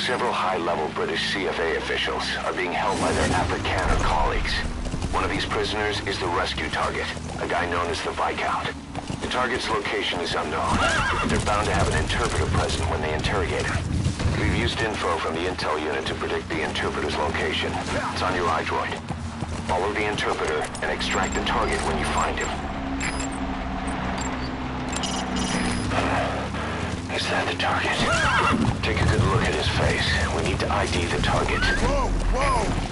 Several high-level British CFA officials are being held by their Afrikaner colleagues. One of these prisoners is the rescue target, a guy known as the Viscount. The target's location is unknown, but they're bound to have an interpreter present when they interrogate him. We've used info from the intel unit to predict the interpreter's location. It's on your iDroid. Follow the interpreter and extract the target when you find him. Is that the target? Take a good look at his face. We need to ID the target. Whoa! Whoa!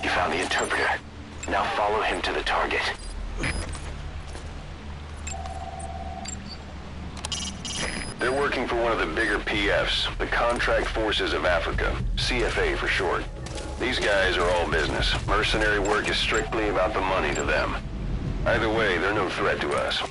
You found the interpreter. Now follow him to the target. They're working for one of the bigger PFs, the Contract Forces of Africa, CFA for short. These guys are all business. Mercenary work is strictly about the money to them. Either way, they're no threat to us.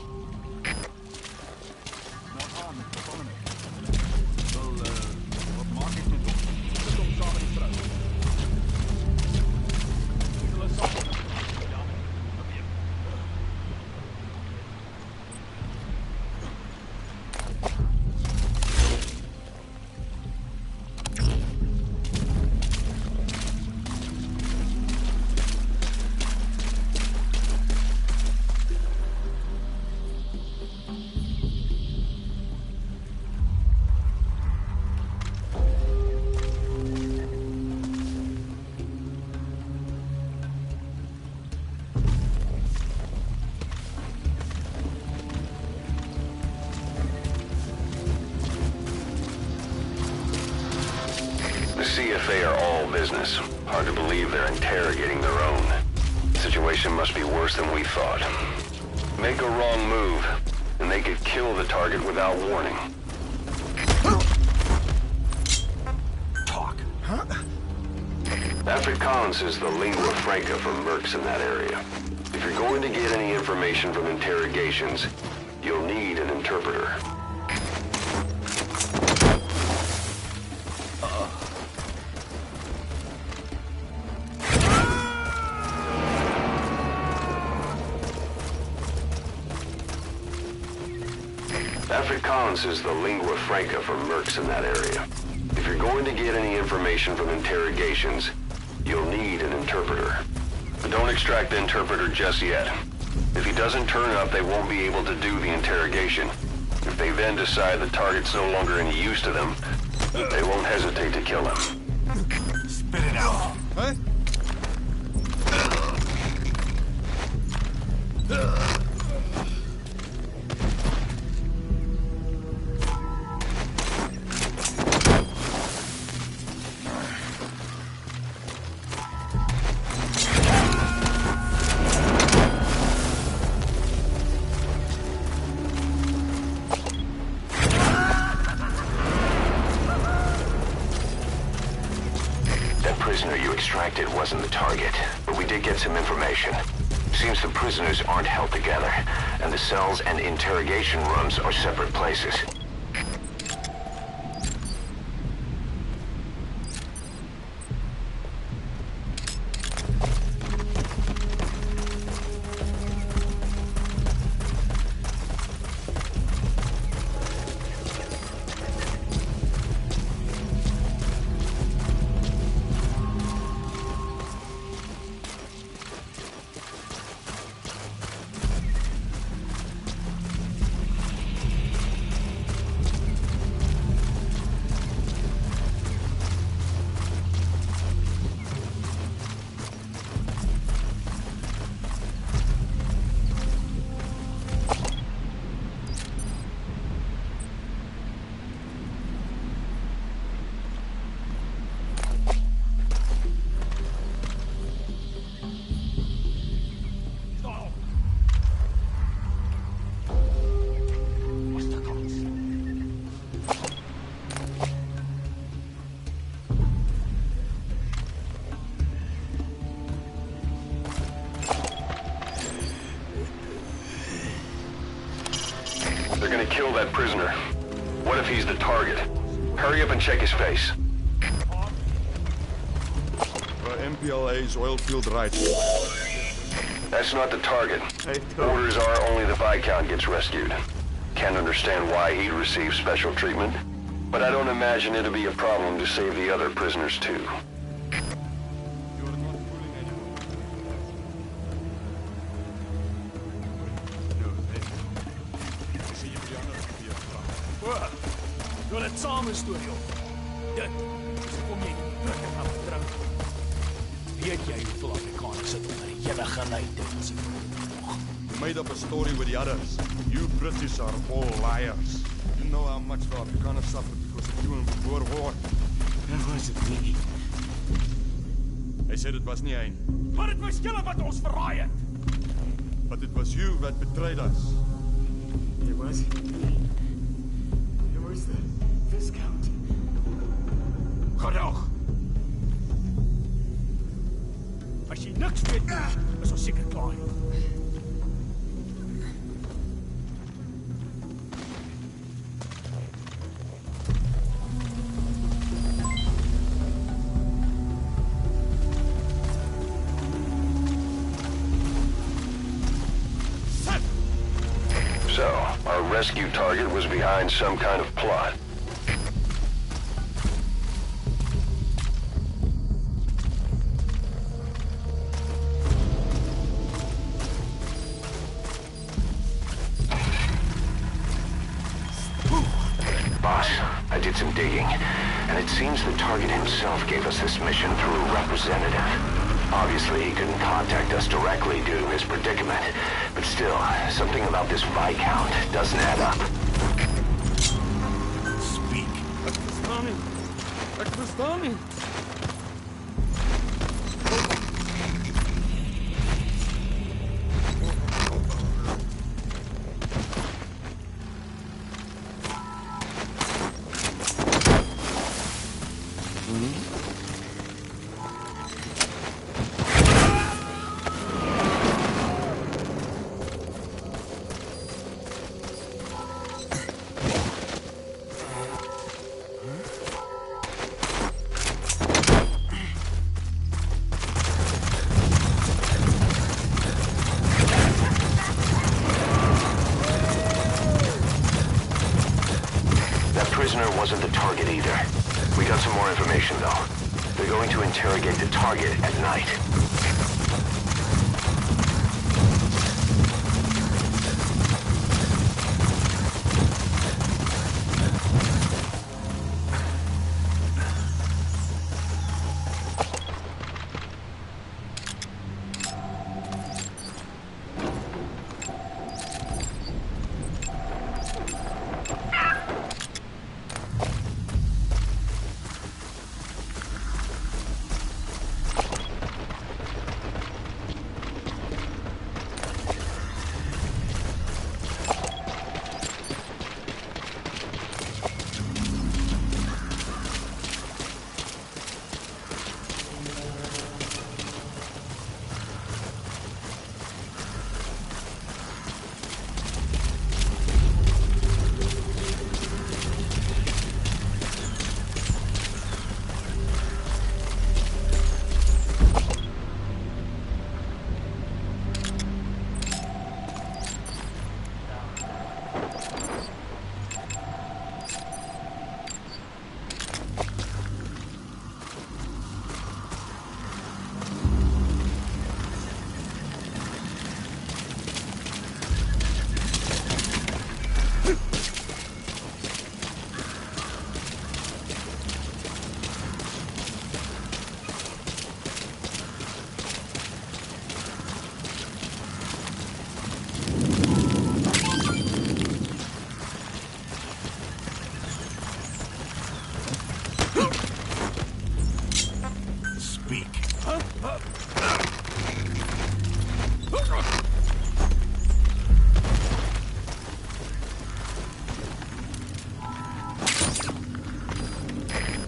The CFA are all business. Hard to believe they're interrogating their own. The situation must be worse than we thought. Make a wrong move, and they could kill the target without warning. Talk. Huh? Afrikaans is the lingua franca for mercs in that area. If you're going to get any information from interrogations, you'll need an interpreter. Afrikaans is the lingua franca for mercs in that area. If you're going to get any information from interrogations, you'll need an interpreter. But don't extract the interpreter just yet. If he doesn't turn up, they won't be able to do the interrogation. If they then decide the target's no longer any use to them, they won't hesitate to kill him. Spit it out. What? That prisoner you extracted wasn't the target, but we did get some information. Seems the prisoners aren't held together, and the cells and interrogation rooms are separate places. he's the target. Hurry up and check his face. MPLA's oil field right. That's not the target. Orders are only the Viscount gets rescued. Can't understand why he'd receive special treatment, but I don't imagine it'll be a problem to save the other prisoners too. Door het samen stoor, joh. Dit is kom jy terug en gaan vertrou. Weet jy hoeveel Afrikaners sit onder die hele geleide is? You made up a story with the others. You British are all liars. You know how much the Afrikaners suffered because of you in the Boer War. Dat was het nie. Hy said it was nie hy. Maar het was julle wat ons verraai het. But it was you that betrayed us. It was me. It was the Viscount. Genoeg. As jy niks weet nie, is ons seker klaar. So, our rescue target was behind some kind of plot. Boss, I did some digging, and it seems the target himself gave us this mission through a representative. Obviously, he couldn't contact us directly due to his predicament, but still, something about this Viscount doesn't add up. Speak. Ek verstaan nie. Ek verstaan nie. Prisoner wasn't the target either. We got some more information, though. They're going to interrogate the target at night.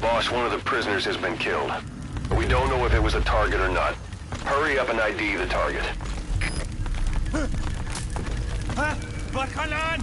Boss, one of the prisoners has been killed. We don't know if it was a target or not. Hurry up and ID the target. Wat gaan aan?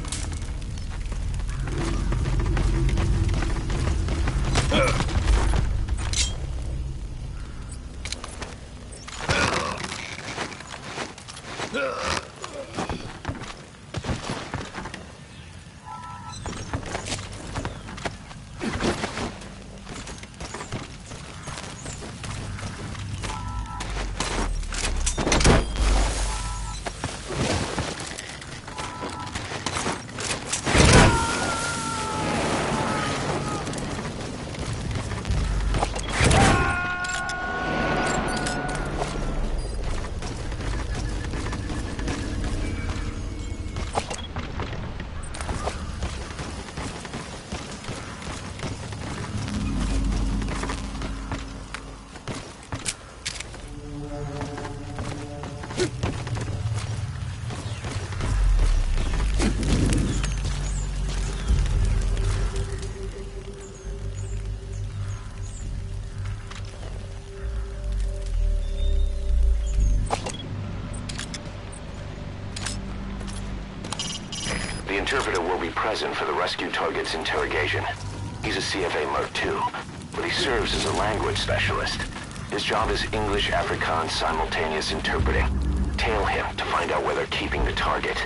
The interpreter will be present for the rescue target's interrogation. He's a CFA Merc II, but he serves as a language specialist. His job is English Afrikaans simultaneous interpreting. Tail him to find out where they're keeping the target.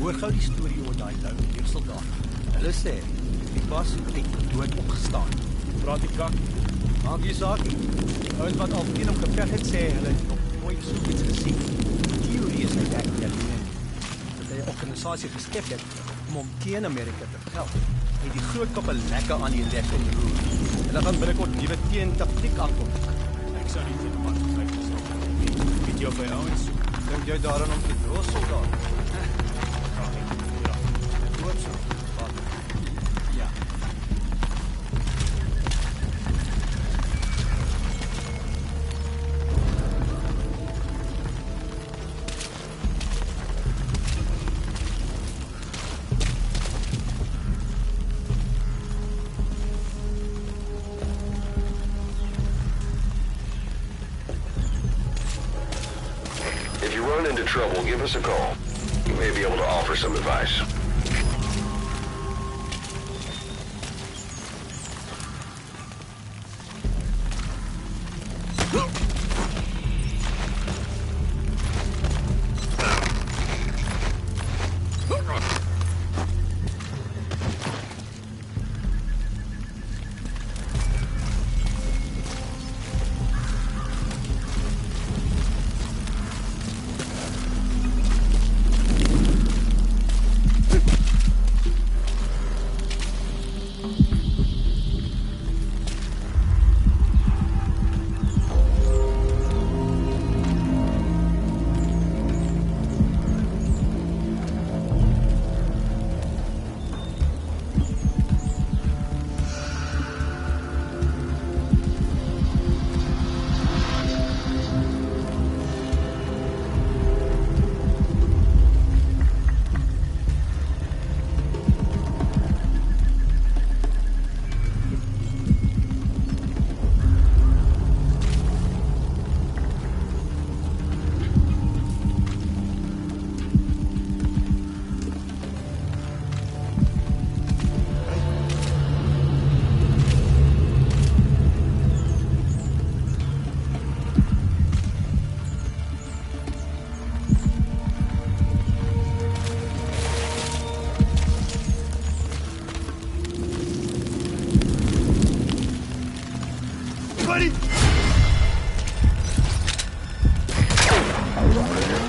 Hoor gou die storie oor daai lou leersoldaat. Hulle sê die pas het dood opgestaan. Praat die kak. Maak nie saak nie. Die ouens wat al teen hom geveg het sê hulle het nog nooit so iets gesien. Die teorie is dat hy dat hy 'n organisasie geskep het om hom teen Amerika te help. Hy het die groot koppe lekker aan die lek en roer. Hulle gaan binnekort nuwe teen-taktiek aankondig. Ek sou nie teen 'n man gekyk het. Weet jy of hy ouens? Dink jy daaraan om te los soldaat? Hoop so. Ja. If you run into trouble, give us a call. We may be able to offer some advice.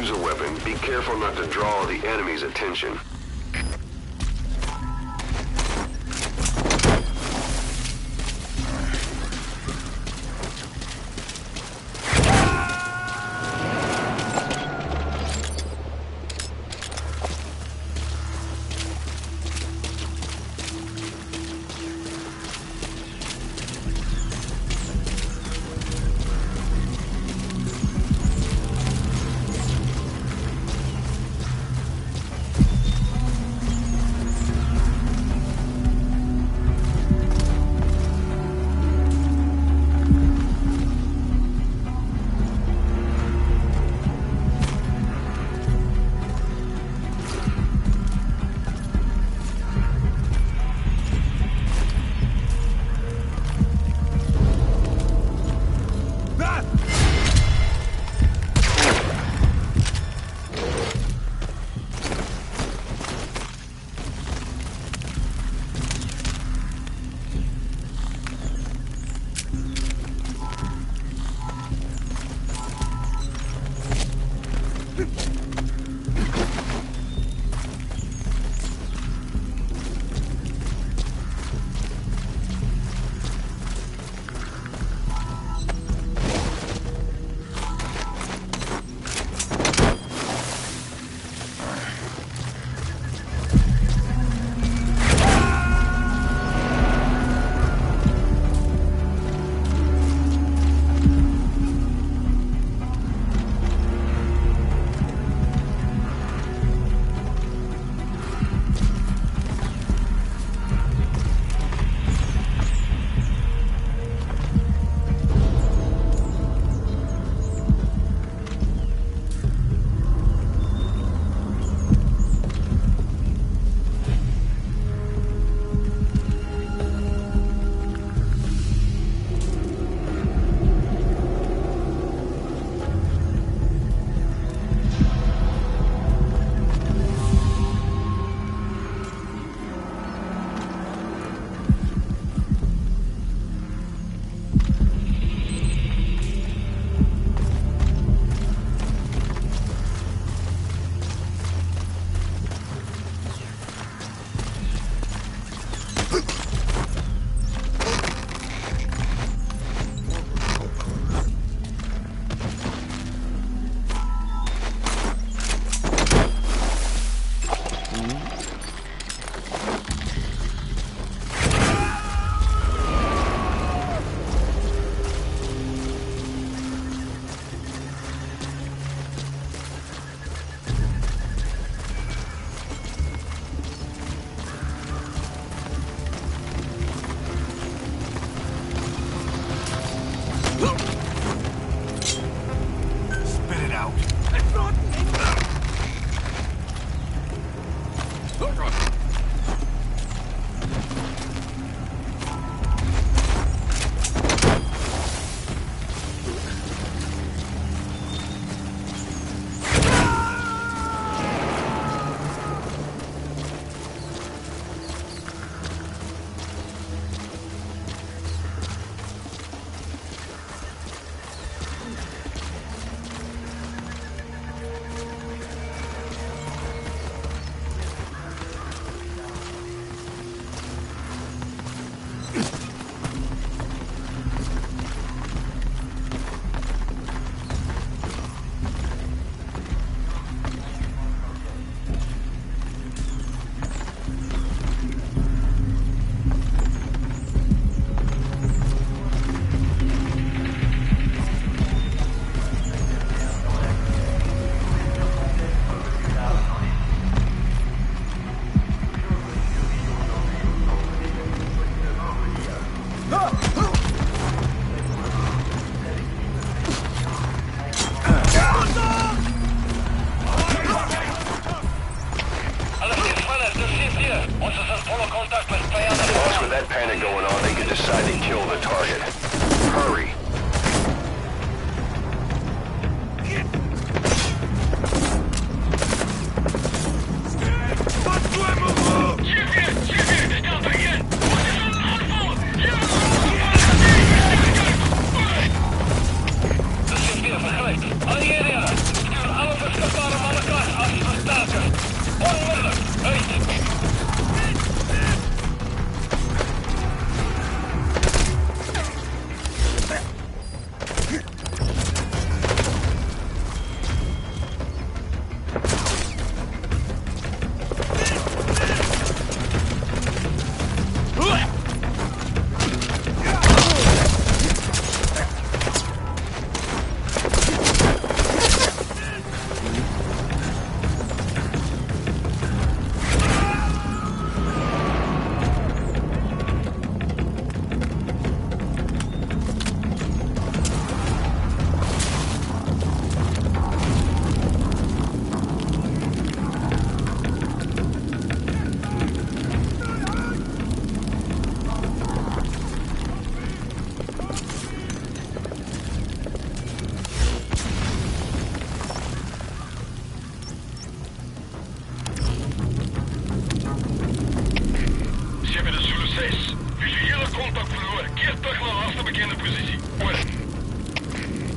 Use a weapon. Be careful not to draw the enemy's attention.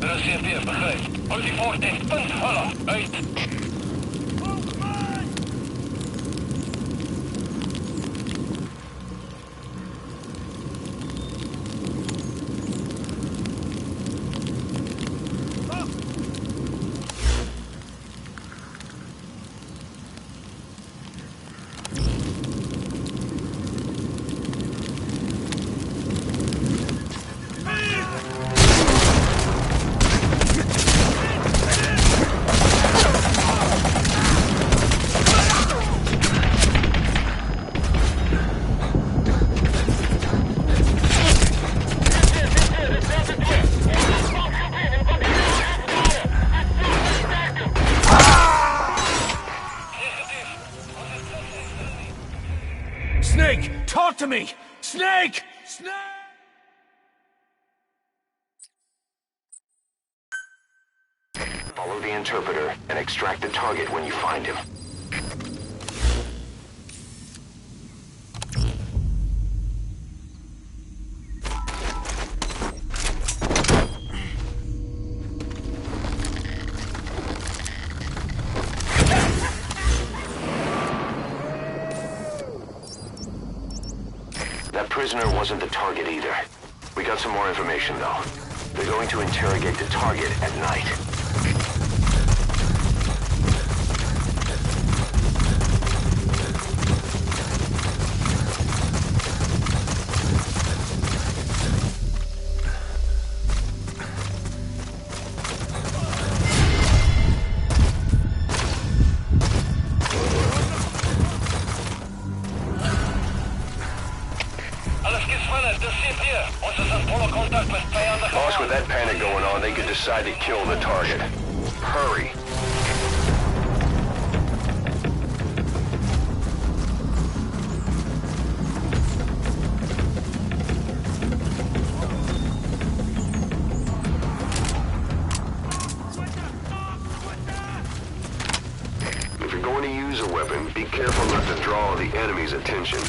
Reserveer, begrijp. Hou die voort dicht, punt, hulla, uit. Snake, talk to me! Snake! Snake! Follow the interpreter and extract the target when you find him. That prisoner wasn't the target either. We got some more information, though. They're going to interrogate the target at night. Boss, with that panic going on, they could decide to kill the target. Hurry. If you're going to use a weapon, be careful not to draw the enemy's attention.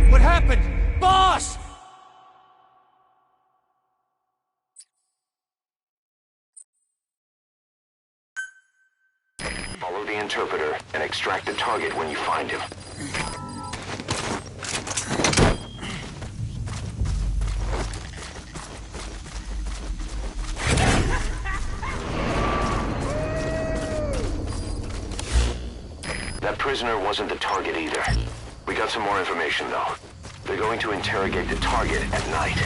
What happened? Boss! Follow the interpreter and extract the target when you find him. That prisoner wasn't the target either. We got some more information, though. They're going to interrogate the target at night.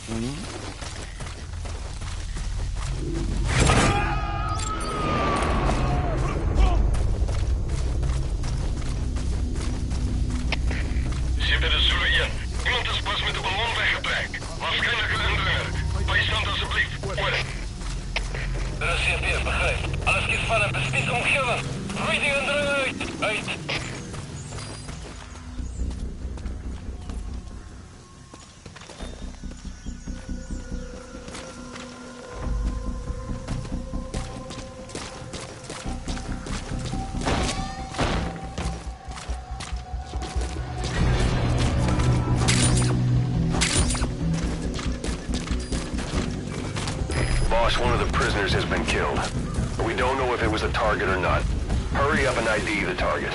Zitten de Zulu 1. Iemand is pas met de ballon weggetrekt. Waarschijnlijk een indringer. Bijstand alsjeblieft. Over. De CP begrijpt. Alles kies van een bespies omgeven. Gooi die indringer uit. Uit. Boss, one of the prisoners has been killed. We don't know if it was a target or not. Hurry up and ID the target.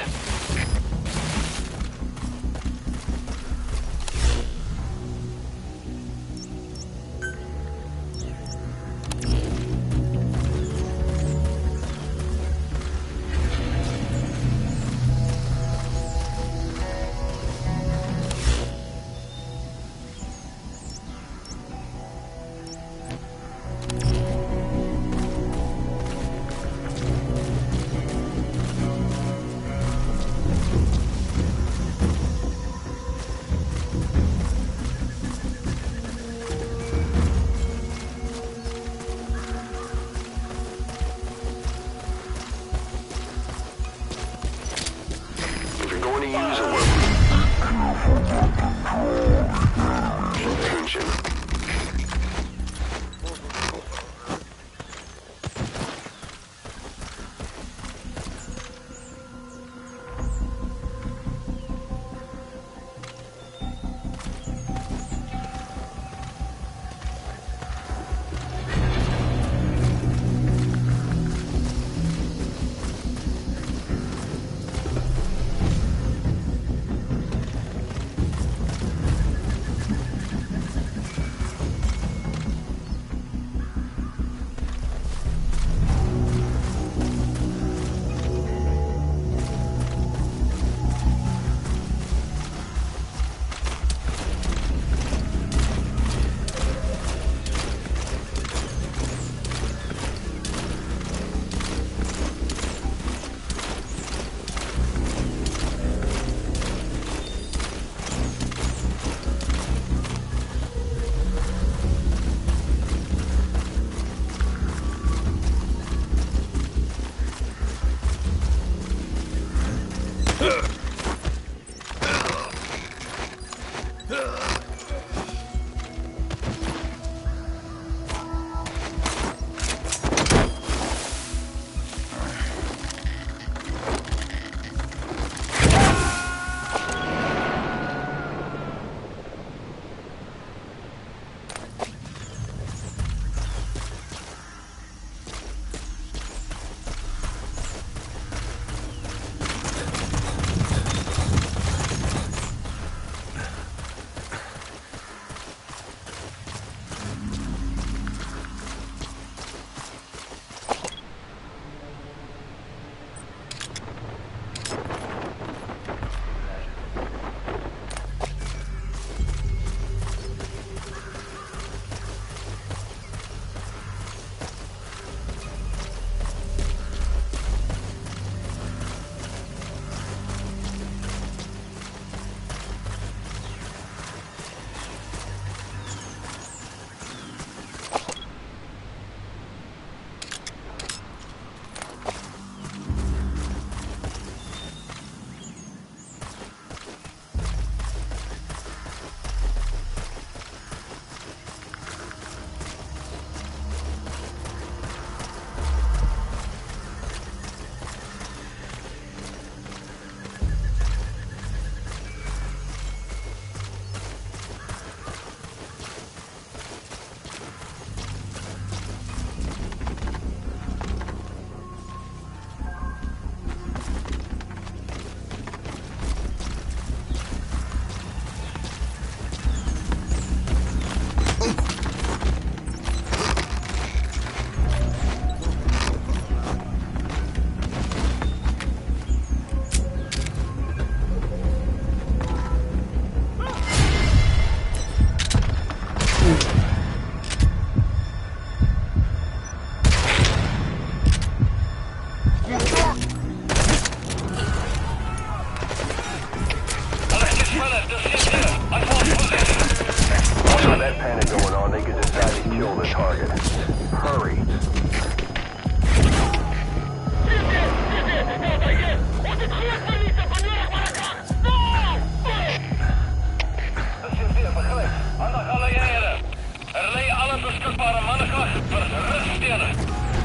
onbeskatbare mannekracht voor ruststenen.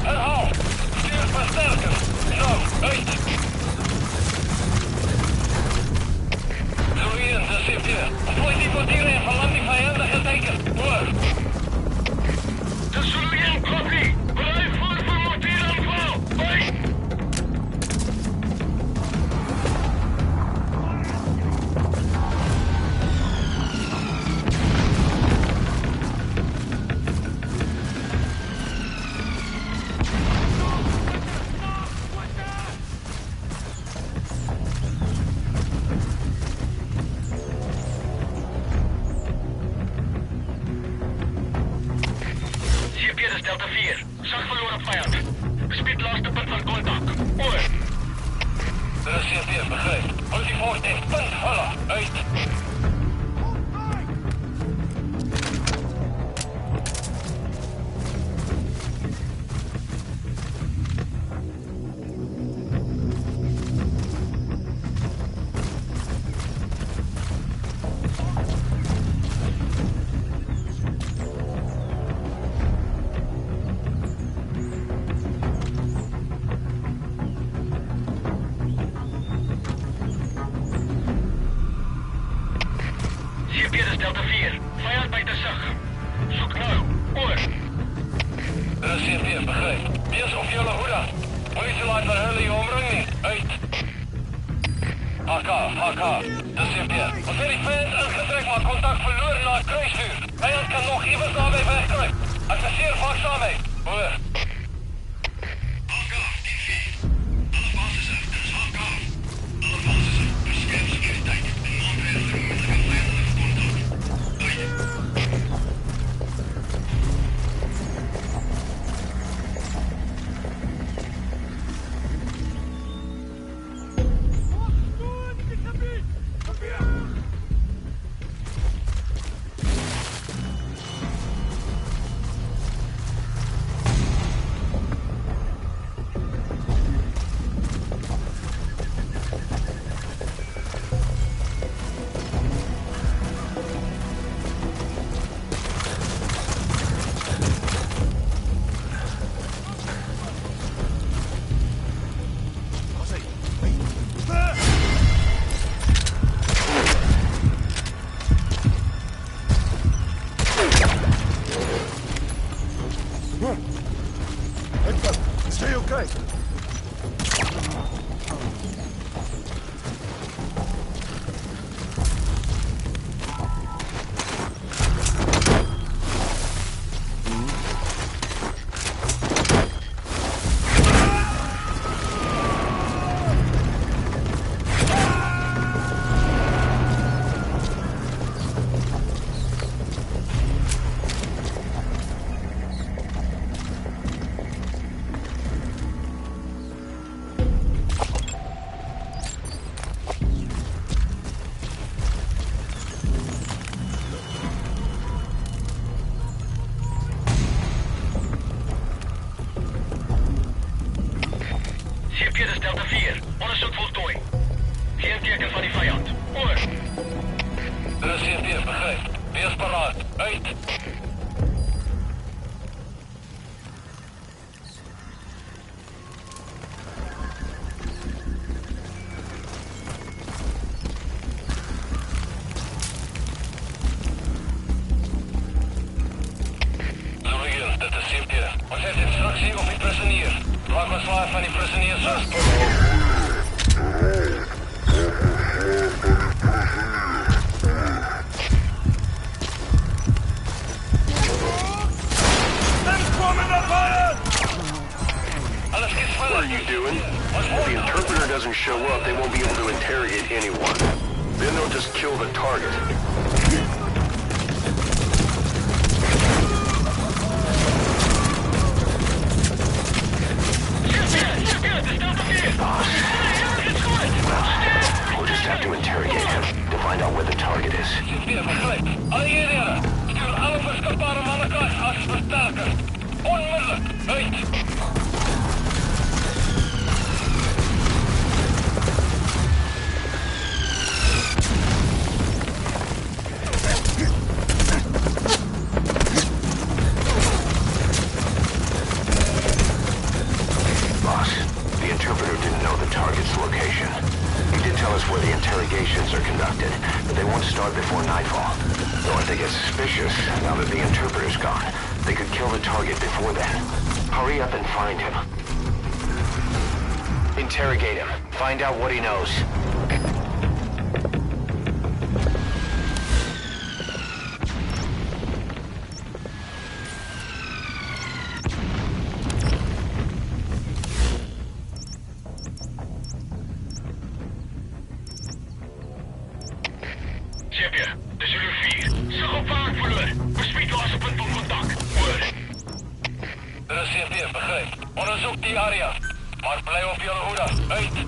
Herhaal. Stuur versterken. Zo, uit. Zoeën, de CP. Vloeit die portieren en verlaat die vijandige teken. Hoor. De Zoeën, kopie. Bereid voor mortieraanval. Hoi. Delta 4. Zag verloren vijand. Bespied laatste punt van contact. Oor. Er is CP, begrijp. Houd die voort in. Punt, holla. Uit. Delta 4. Vijand bij de zag. Zoek nou. Oor. Er is CP, begrijp. Wees op jullie hoede. Politie laat verhullen je omringing. Uit. HK. De CP. Als er die fans ingetrekt maar contact verloren naar het kruisvuur. Vijand kan nog even daarbij wegkruipen. Adviseer waakzaamheid. Oor. Stay okay. Dit is Delta 4. Onderzoek voltooid. Geen teken van die vijand. Oor. Er is CP, begrijp. Wees paraat. Uit. Zoeien, dit is CP. Ons heeft instructie op die prizonier. Laat me zwaar van die prizoniers vast. What are you doing? If the interpreter doesn't show up, they won't be able to interrogate anyone. Then they'll just kill the target. We'll just have to interrogate him to find out where the target is. Alle eenheden, stuur alle beschikbare mannenkaart als versterker. Onmiddellijk, uit! they get suspicious, now that the interpreter's gone, they could kill the target before then. Hurry up and find him. Interrogate him. Find out what he knows. Champion, dit is jullie 4. Zeg op vaart, verloor. Verspreid was op punt van contact. Hoor. Dit is CP, begrijp. Onderzoek die area. Maar blijf op jullie hoede. Uit.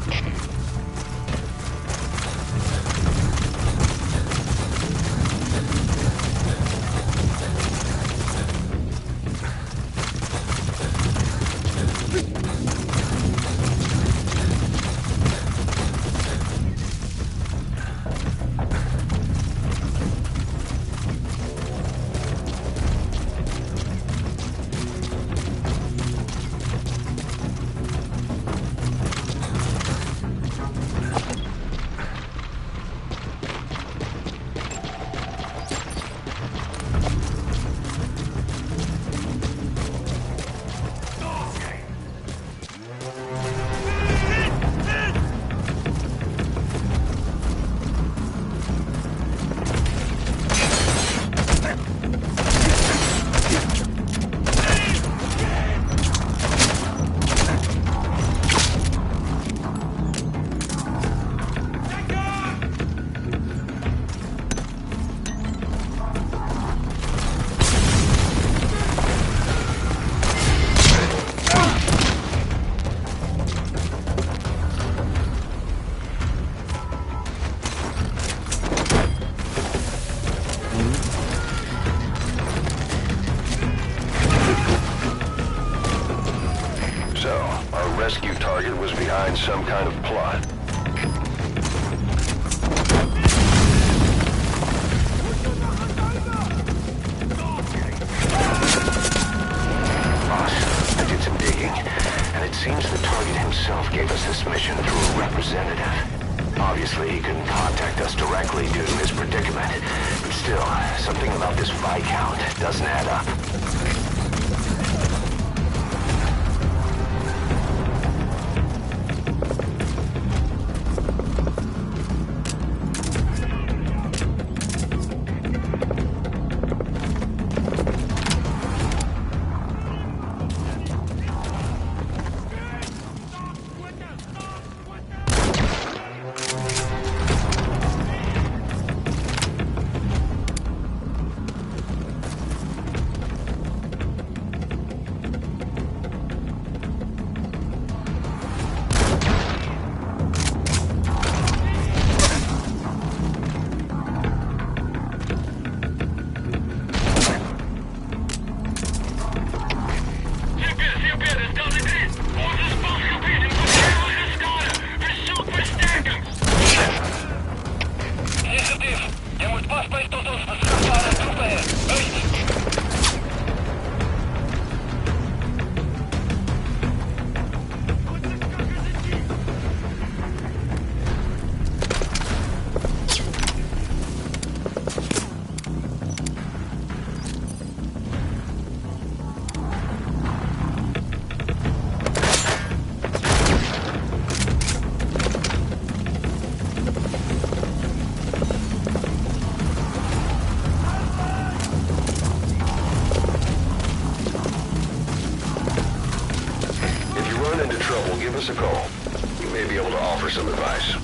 Rescue target was behind some kind of plot. Boss, I did some digging, and it seems the target himself gave us this mission through a representative. Obviously, he couldn't contact us directly due to his predicament, but still, something about this Viscount doesn't add up. Give us a call. You may be able to offer some advice.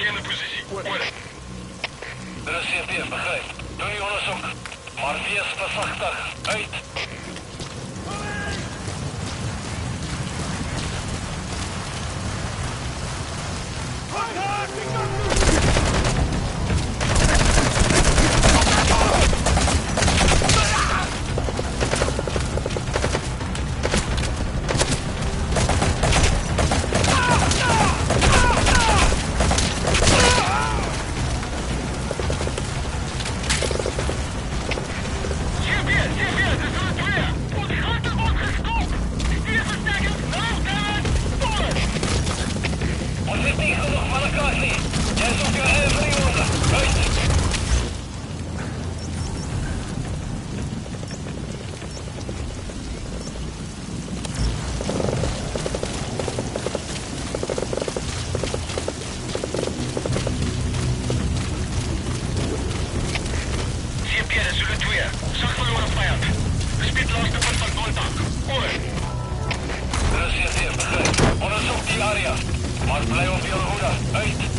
bekende positie. Oor. Dit is CP, begryp. Doen die ondersoek. Maar wees versigtig. Uit. Maar bly op jou hoede. Uit!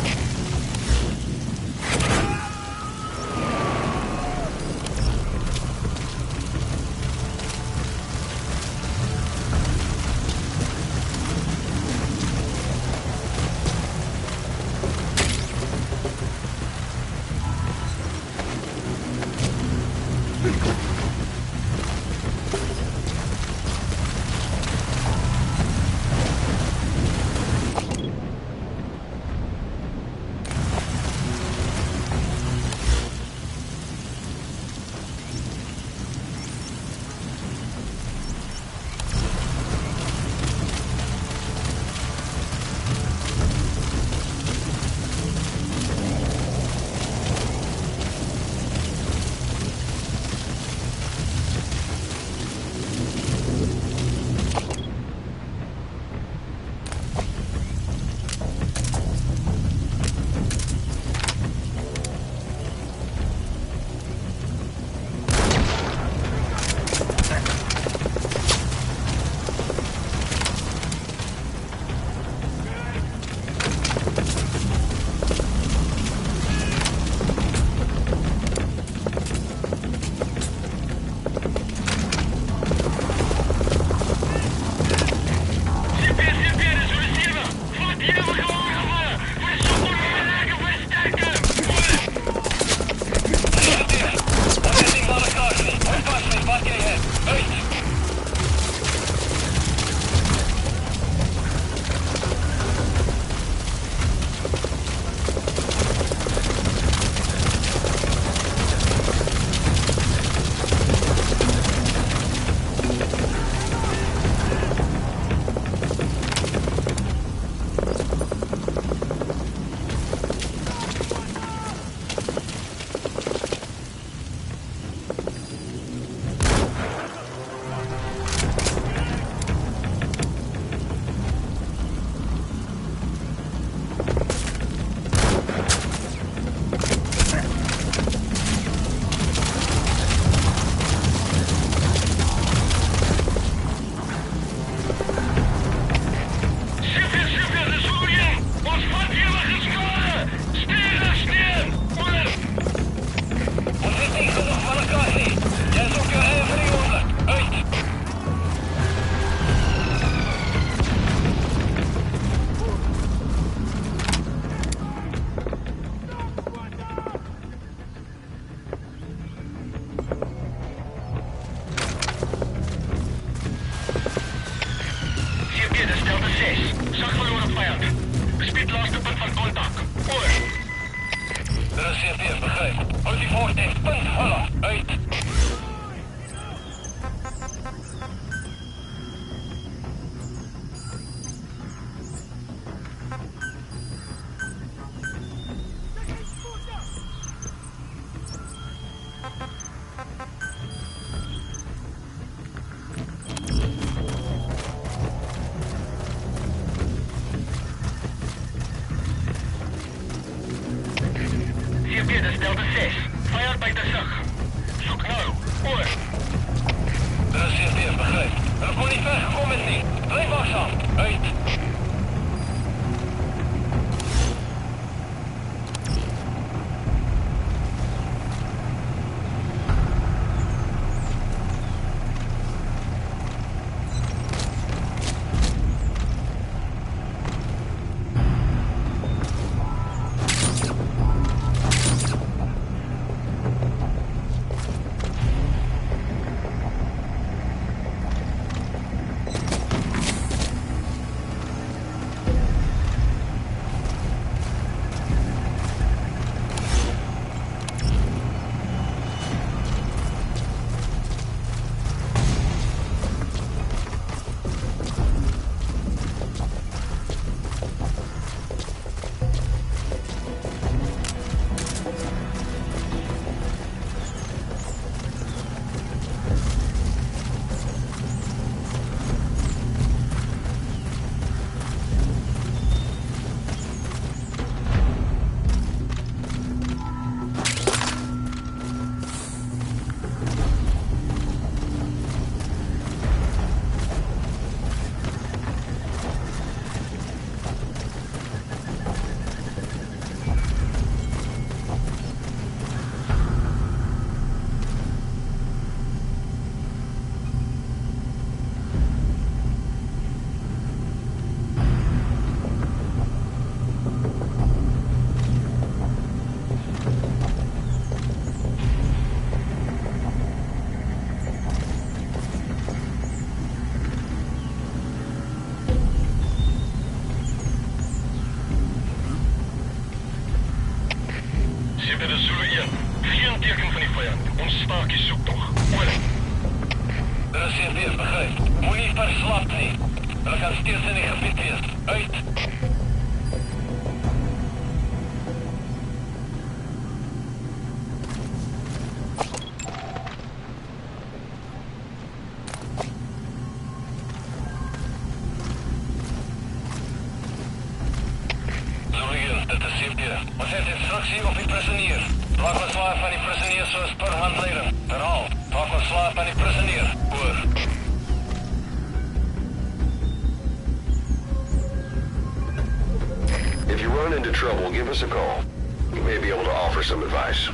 Dit is Zulu 1. Geen teken van die vijand. Ons staak die zoektocht. Oor. Er is CPF, begrijp. Moet niet verslapt nie. Hulle kan steeds in die gebied wees. Uit. Ons heeft instructie op die prisonier. Raak ontslaaf van die prisonier soos per handleiding. Herhaal, raak ontslaaf van die prisonier. Oor. If you run into trouble, give us a call. We may be able to offer some advice.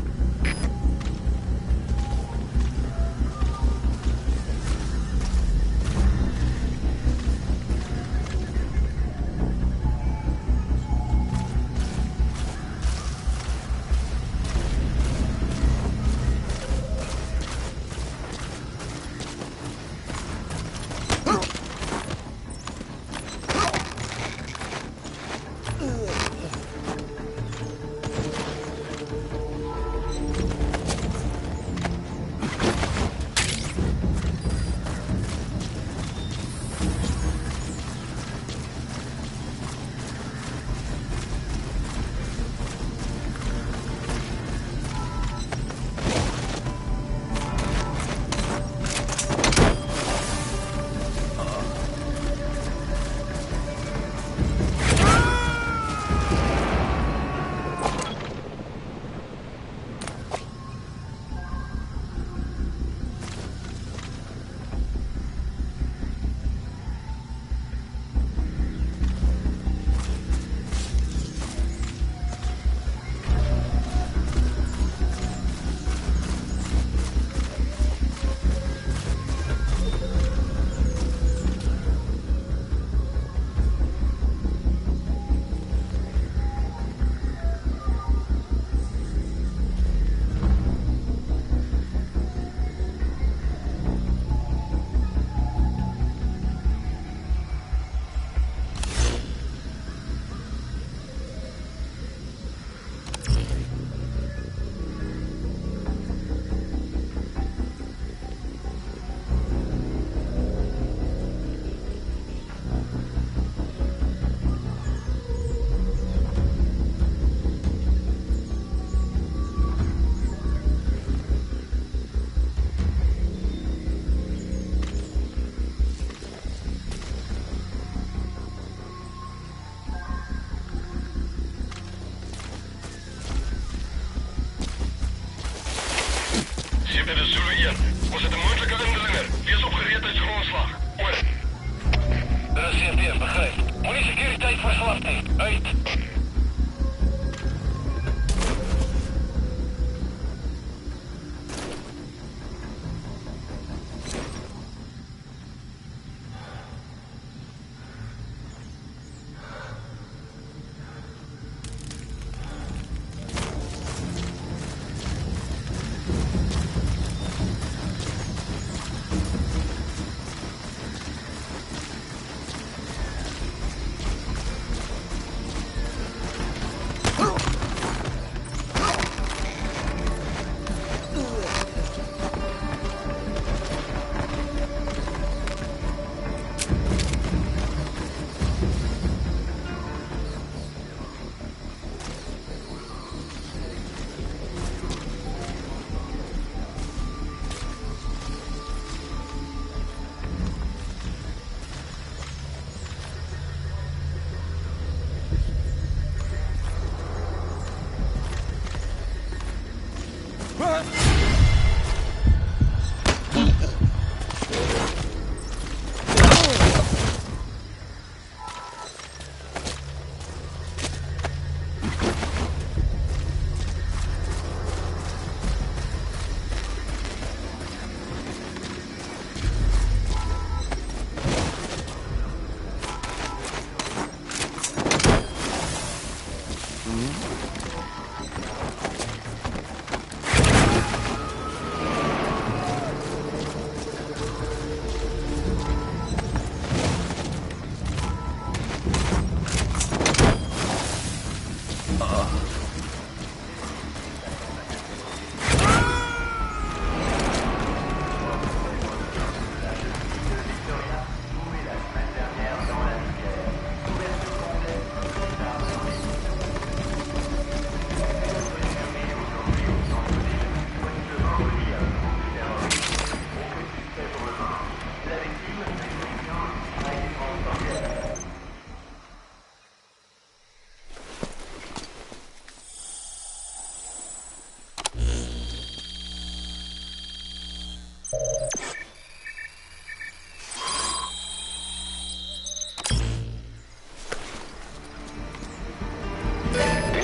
Dit is Zulu 1. Ons het een moeilijke indringer. Wees opgereed uit grondslag. Oor. Er is CPF, begrijp. Moet nie securiteit verslap nie. Uit.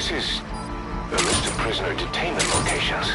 This is a list of prisoner detainment locations.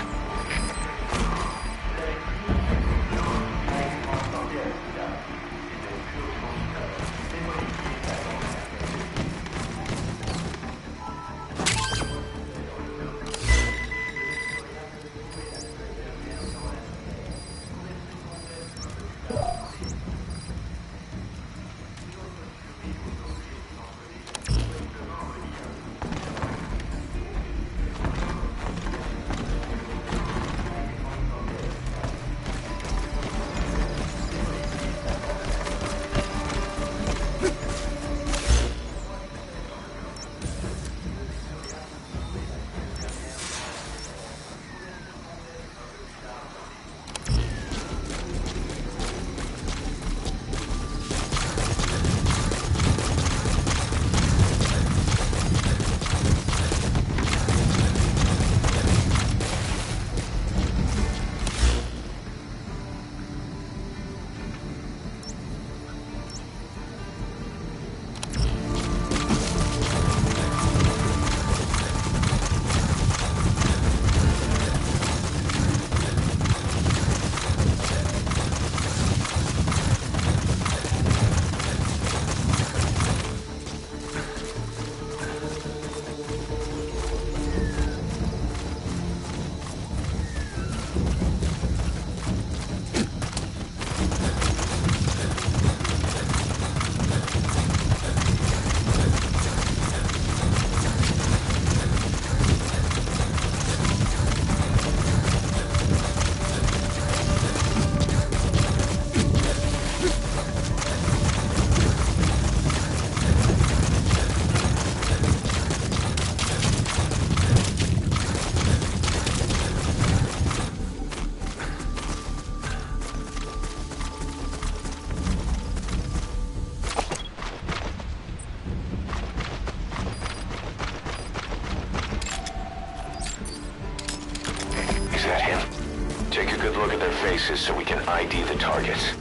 Look at their faces so we can ID the targets.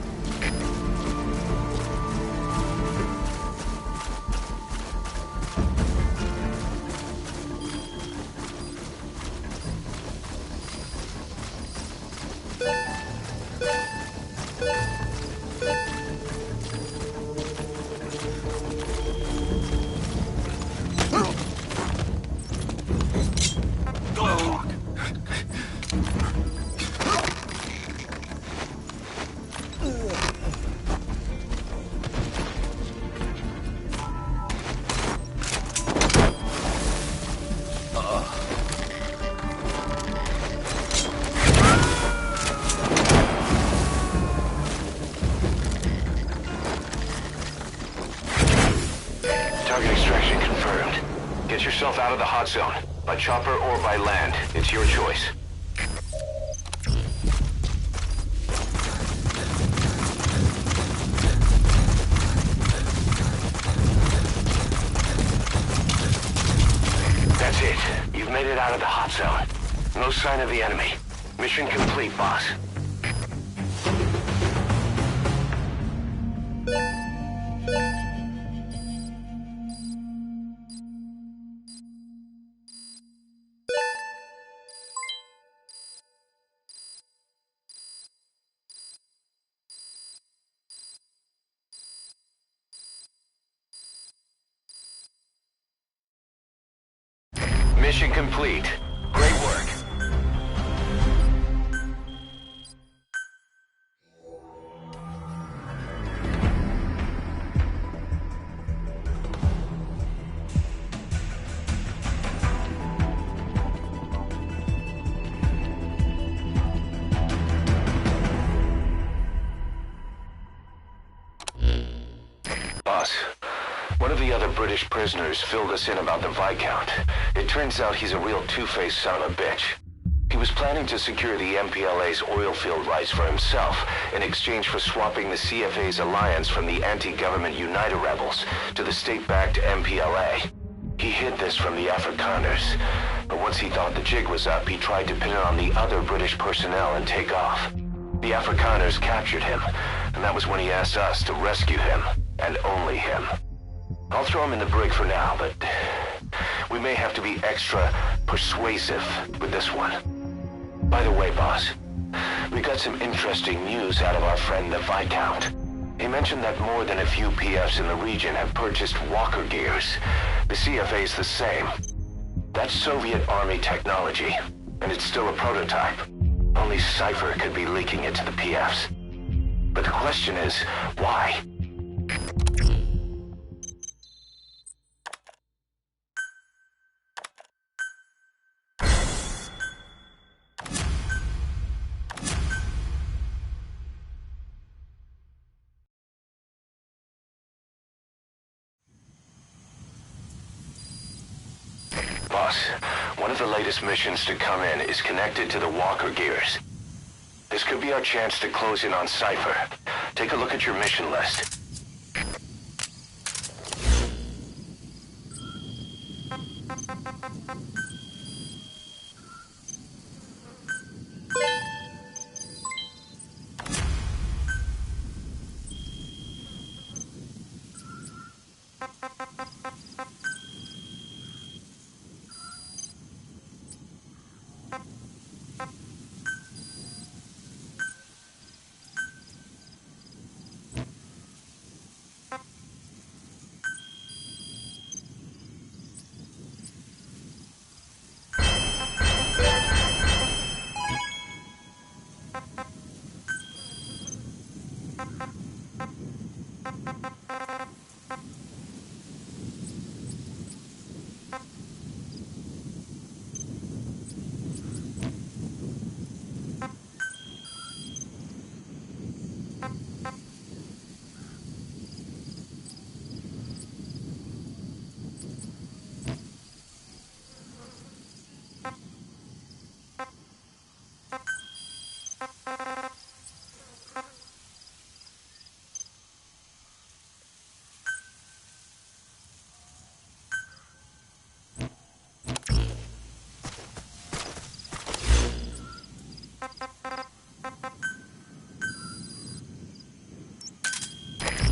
Target extraction confirmed. Get yourself out of the hot zone. By chopper or by land. It's your choice. That's it. You've made it out of the hot zone. No sign of the enemy. Mission complete, boss. Mission complete. Great work. Boss, one of the other British prisoners filled us in about the Viscount. It turns out he's a real two-faced son of a bitch. He was planning to secure the MPLA's oil field rights for himself in exchange for swapping the CFA's alliance from the anti-government United rebels to the state-backed MPLA. He hid this from the Afrikaners, but once he thought the jig was up, he tried to pin it on the other British personnel and take off. The Afrikaners captured him, and that was when he asked us to rescue him, and only him. I'll throw him in the brig for now, but we may have to be extra persuasive with this one. By the way, boss, we got some interesting news out of our friend the Viscount. He mentioned that more than a few PFs in the region have purchased walker gears. The CFA's the same. That's Soviet Army technology, and it's still a prototype. Only Cypher could be leaking it to the PFs. But the question is, why? Boss, one of the latest missions to come in is connected to the walker gears. This could be our chance to close in on Cypher. Take a look at your mission list.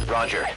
Roger.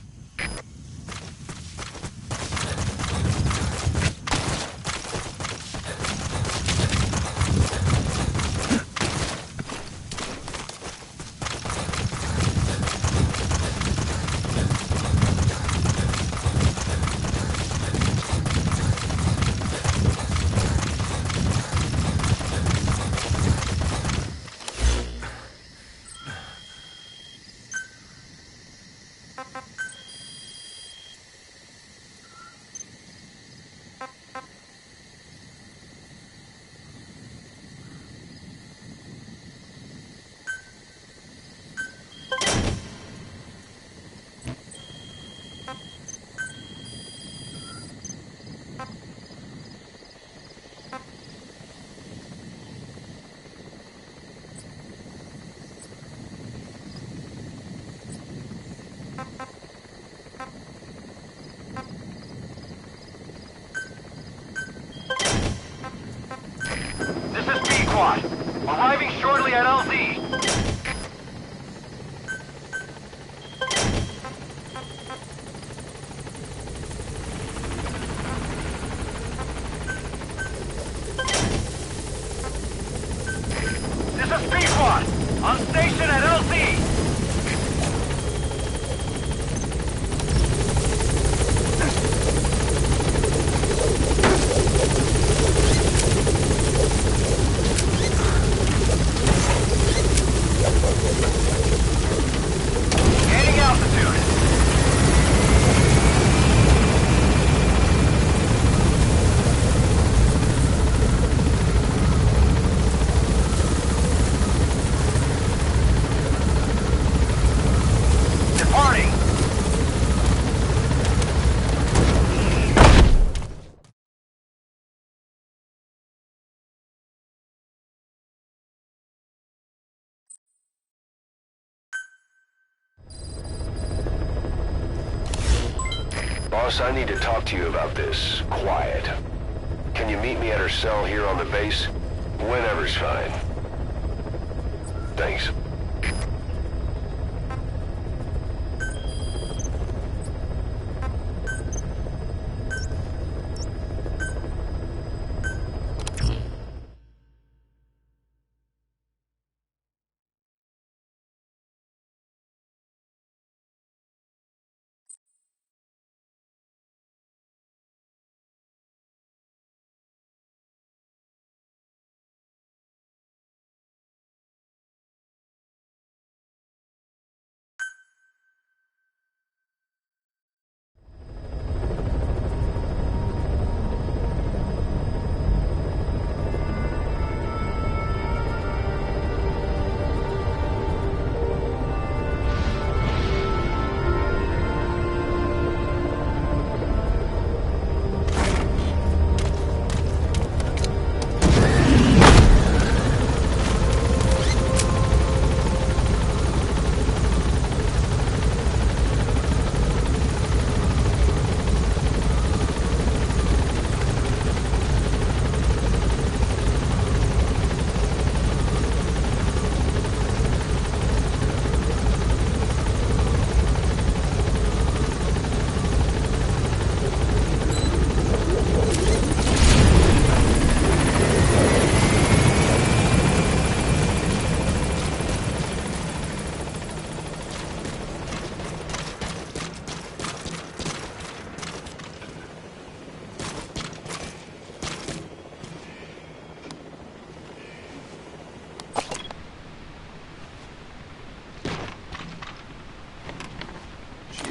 Arriving shortly at LZ. This is P-Quad, on station at LZ. Boss, I need to talk to you about this. Quiet. Can you meet me at her cell here on the base? Whenever's fine. Thanks.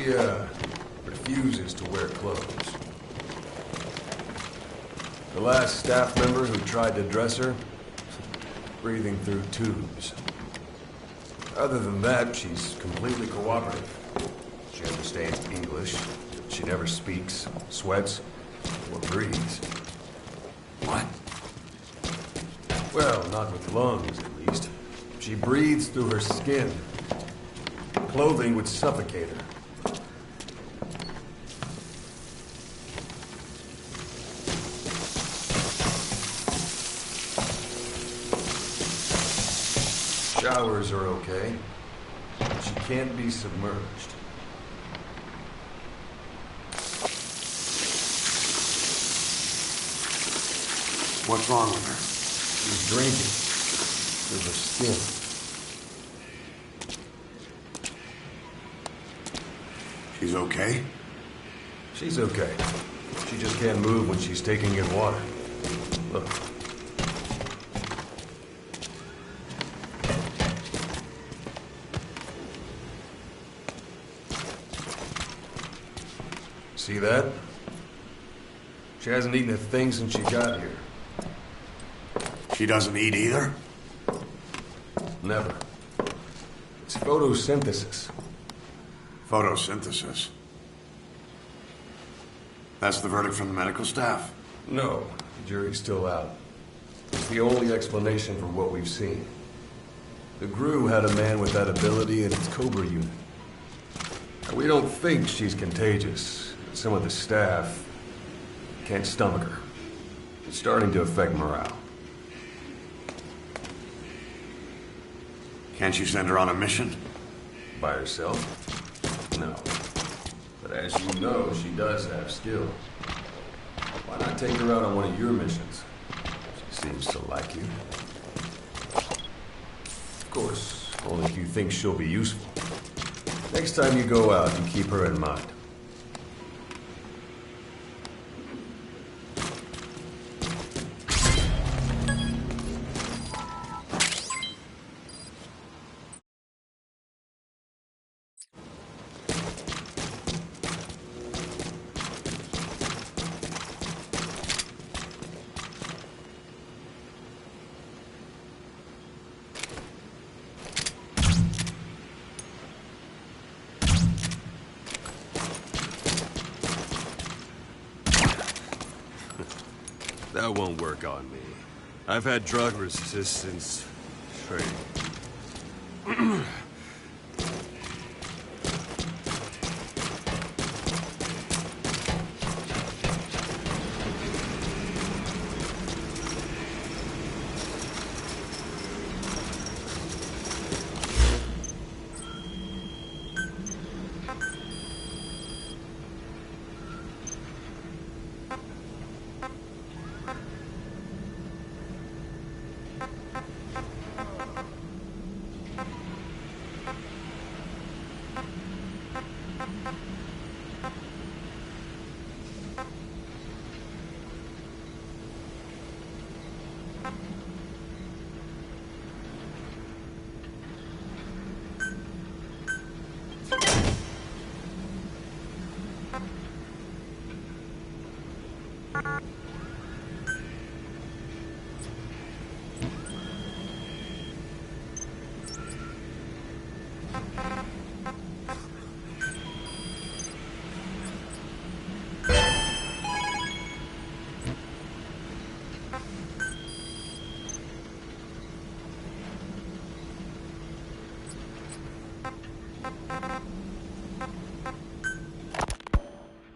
She, refuses to wear clothes. The last staff member who tried to dress her, breathing through tubes. Other than that, she's completely cooperative. She understands English. She never speaks, sweats, or breathes. What? Well, not with lungs, at least. She breathes through her skin. Clothing would suffocate her. Showers are okay. She can't be submerged. What's wrong with her? She's drinking through her skin. She's okay? She's okay. She just can't move when she's taking in water. Look. See that? She hasn't eaten a thing since she got here. She doesn't eat either? Never. It's photosynthesis. Photosynthesis. That's the verdict from the medical staff? No, the jury's still out. It's the only explanation for what we've seen. The GRU had a man with that ability in its Cobra unit. Now, we don't think she's contagious. Some of the staff can't stomach her. It's starting to affect morale. Can't you send her on a mission? By herself? No. But as you know, she does have skill. Why not take her out on one of your missions? She seems to like you. Of course, only if you think she'll be useful. Next time you go out, you keep her in mind. That won't work on me. I've had drug resistance training.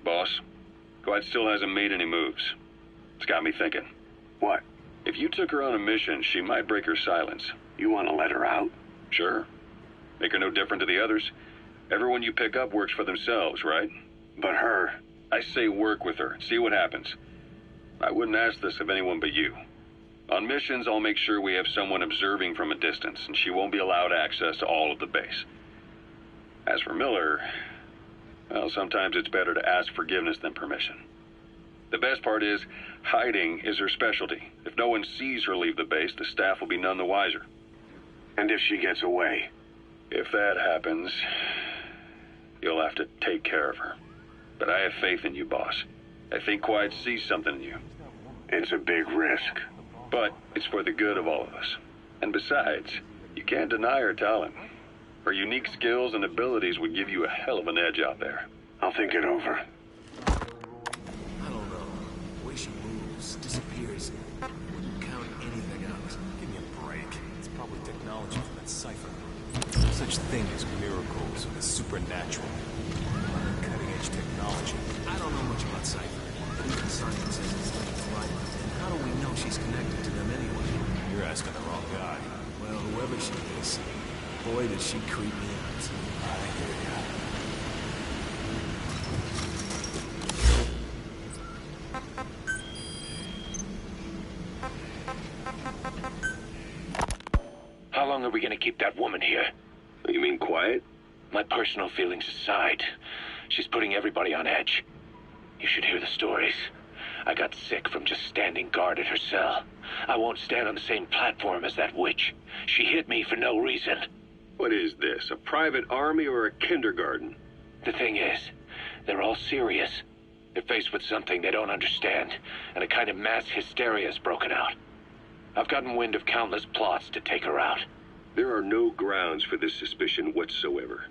Boss, Glad still hasn't made any moves. It's got me thinking. What? If you took her on a mission, she might break her silence. You want to let her out? Sure. Make her no different to the others. Everyone you pick up works for themselves, right? But her... I say work with her. See what happens. I wouldn't ask this of anyone but you. On missions, I'll make sure we have someone observing from a distance, and she won't be allowed access to all of the base. As for Miller, well, sometimes it's better to ask forgiveness than permission. The best part is, hiding is her specialty. If no one sees her leave the base, the staff will be none the wiser. And if she gets away? If that happens, You'll have to take care of her. But I have faith in you, boss. I think Quiet sees something in you. It's a big risk. But it's for the good of all of us. And besides, you can't deny her talent. Her unique skills and abilities would give you a hell of an edge out there. I'll think it over. I don't know. The way she moves, disappears. Wouldn't count anything out. Give me a break. It's probably technology from that cipher. No such thing as miracles or the supernatural. Cutting-edge technology. I don't know much about cipher. But even science says it's linked to life. And how do we know she's connected to them anyway? You're asking the wrong guy. Well, whoever she is, boy, does she creep me out. I hear ya. How long are we gonna keep that woman here? You mean Quiet? My personal feelings aside, she's putting everybody on edge. You should hear the stories. I got sick from just standing guard at her cell. I won't stand on the same platform as that witch. She hit me for no reason. What is this, a private army or a kindergarten? The thing is, they're all serious. They're faced with something they don't understand, and a kind of mass hysteria has broken out. I've gotten wind of countless plots to take her out. There are no grounds for this suspicion whatsoever.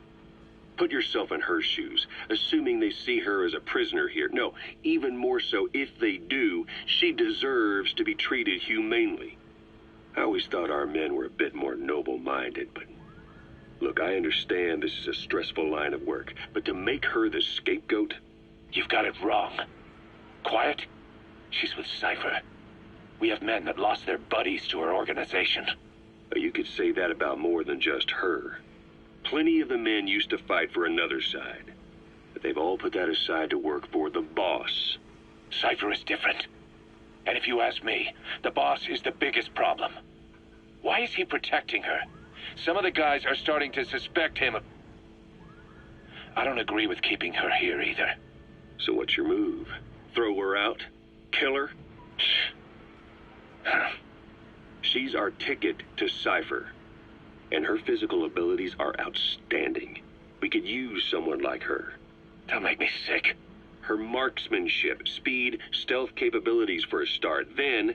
Put yourself in her shoes, assuming they see her as a prisoner here. No, even more so, if they do, she deserves to be treated humanely. I always thought our men were a bit more noble-minded, but... Look, I understand this is a stressful line of work, but to make her the scapegoat... You've got it wrong. Quiet? She's with Cypher. We have men that lost their buddies to her organization. You could say that about more than just her. Plenty of the men used to fight for another side, but they've all put that aside to work for the boss. Cypher is different. And if you ask me, the boss is the biggest problem. Why is he protecting her? Some of the guys are starting to suspect him of... I don't agree with keeping her here either. So what's your move? Throw her out? Kill her? She's our ticket to Cypher, and her physical abilities are outstanding. We could use someone like her. Don't make me sick. Her marksmanship, speed, stealth capabilities for a start. Then,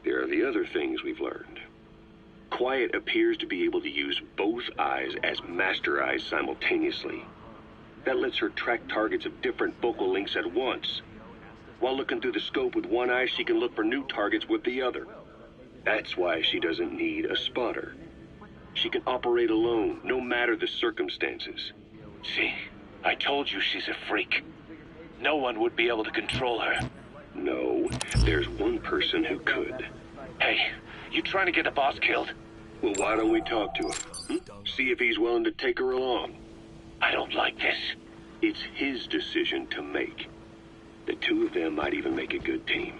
there are the other things we've learned. Quiet appears to be able to use both eyes as master eyes simultaneously. That lets her track targets of different focal lengths at once. While looking through the scope with one eye, she can look for new targets with the other. That's why she doesn't need a spotter. She can operate alone, no matter the circumstances. See, I told you she's a freak. No one would be able to control her. No, there's one person who could. Hey, you trying to get the boss killed? Well, why don't we talk to him? See if he's willing to take her along. I don't like this. It's his decision to make. The two of them might even make a good team.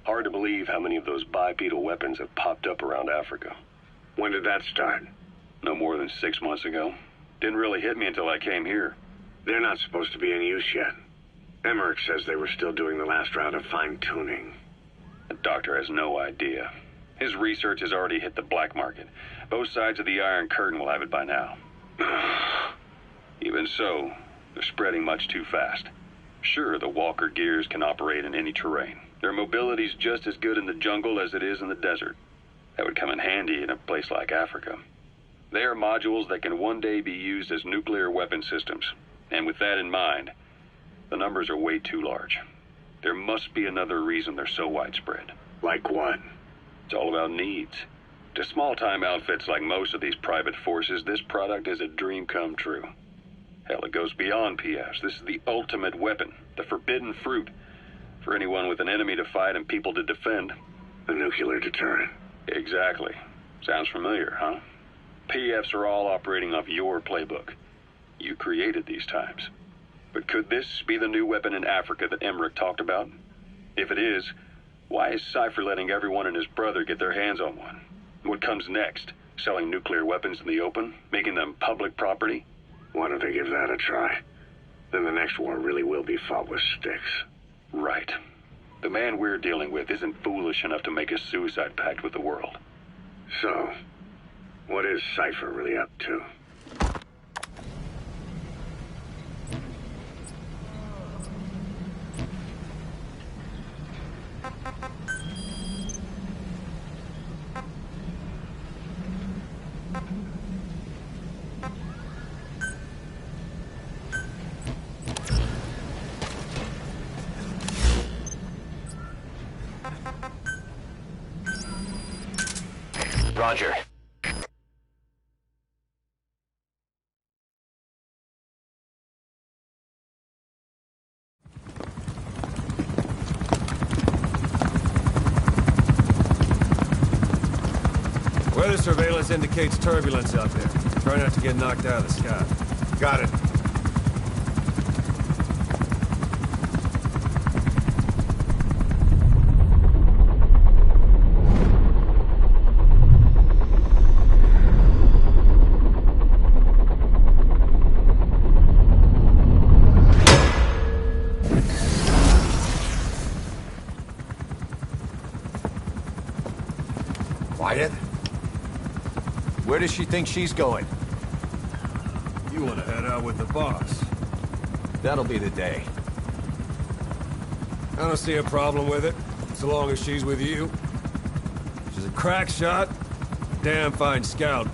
Hard to believe how many of those bipedal weapons have popped up around Africa. When did that start? No more than 6 months ago. Didn't really hit me until I came here. They're not supposed to be in use yet. Emmerich says they were still doing the last round of fine-tuning. The doctor has no idea. His research has already hit the black market. Both sides of the Iron Curtain will have it by now. Even so, they're spreading much too fast. Sure, the Walker gears can operate in any terrain. Their mobility's just as good in the jungle as it is in the desert. That would come in handy in a place like Africa. They are modules that can one day be used as nuclear weapon systems. And with that in mind, the numbers are way too large. There must be another reason they're so widespread. Like what? It's all about needs. To small-time outfits like most of these private forces, this product is a dream come true. Hell, it goes beyond PFs. This is the ultimate weapon, the forbidden fruit, for anyone with an enemy to fight and people to defend. A nuclear deterrent. Exactly. Sounds familiar, huh? PFs are all operating off your playbook. You created these times. But could this be the new weapon in Africa that Emmerich talked about? If it is, why is Cypher letting everyone and his brother get their hands on one? What comes next? Selling nuclear weapons in the open, making them public property. Why don't they give that a try? Then the next war really will be fought with sticks. Right. The man we're dealing with isn't foolish enough to make a suicide pact with the world. So, what is Cypher really up to? Roger. Weather surveillance indicates turbulence out there. Try not to get knocked out of the sky. Got it. Quiet? Where does she think she's going? You want to head out with the boss? That'll be the day. I don't see a problem with it, so long as she's with you. She's a crack shot, damn fine scout.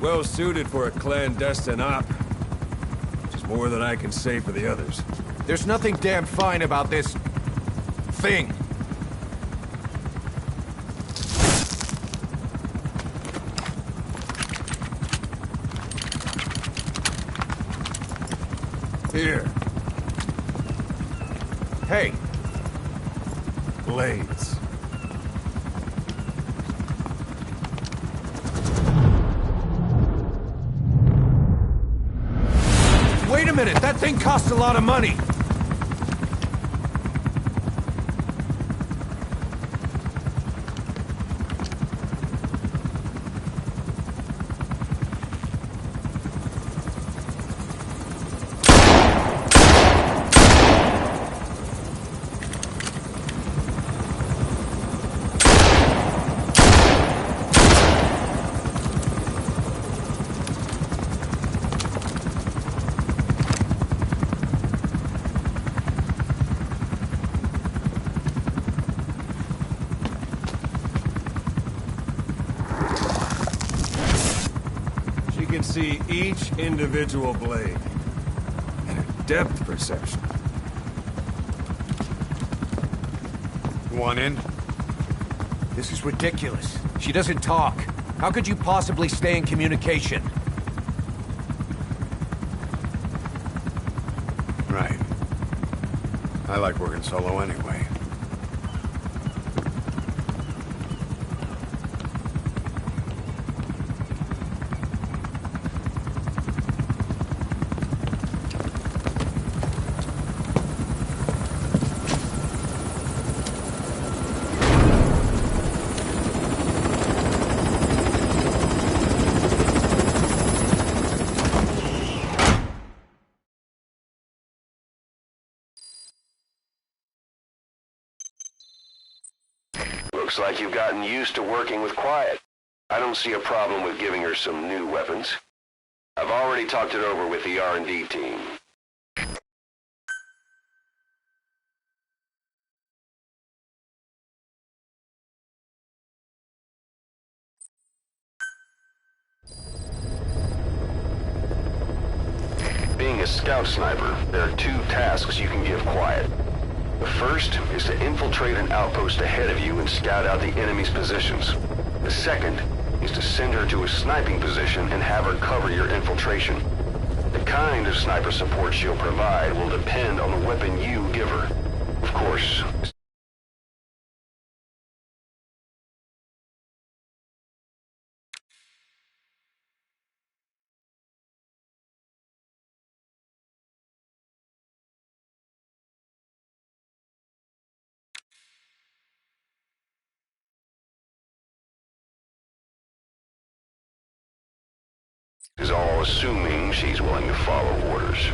Well suited for a clandestine op. Which is more than I can say for the others. There's nothing damn fine about this... thing. Here. Hey, Blades. wait a minute! That thing costs a lot of money! You can see each individual blade. And her depth perception. You want in? This is ridiculous. She doesn't talk. How could you possibly stay in communication? Right. I like working solo anyway. Looks like you've gotten used to working with Quiet. I don't see a problem with giving her some new weapons. I've already talked it over with the R&D team. Being a scout sniper, there are two tasks you can give Quiet. The first is to infiltrate an outpost ahead of you and scout out the enemy's positions. The second is to send her to a sniping position and have her cover your infiltration. The kind of sniper support she'll provide will depend on the weapon you give her. Of course, Is all assuming she's willing to follow orders.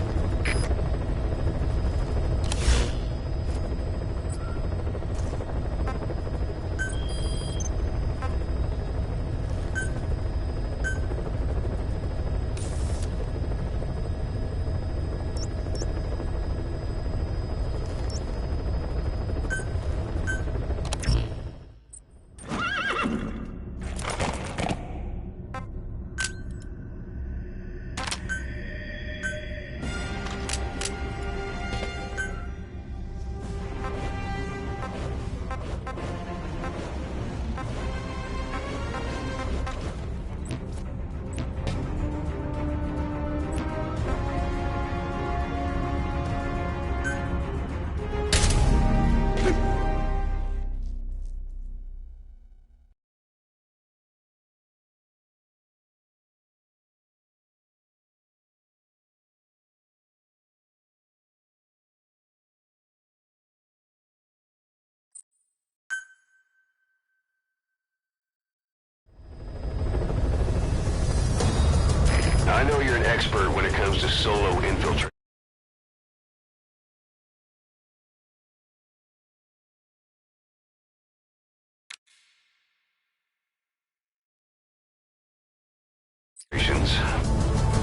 I know you're an expert when it comes to solo infiltration.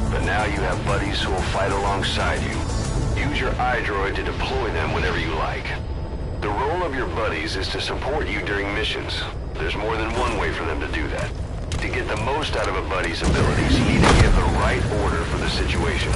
But now you have buddies who will fight alongside you. Use your iDroid to deploy them whenever you like. The role of your buddies is to support you during missions. There's more than one way for them to do that. To get the most out of a buddy's abilities, you need to give the right order for the situation.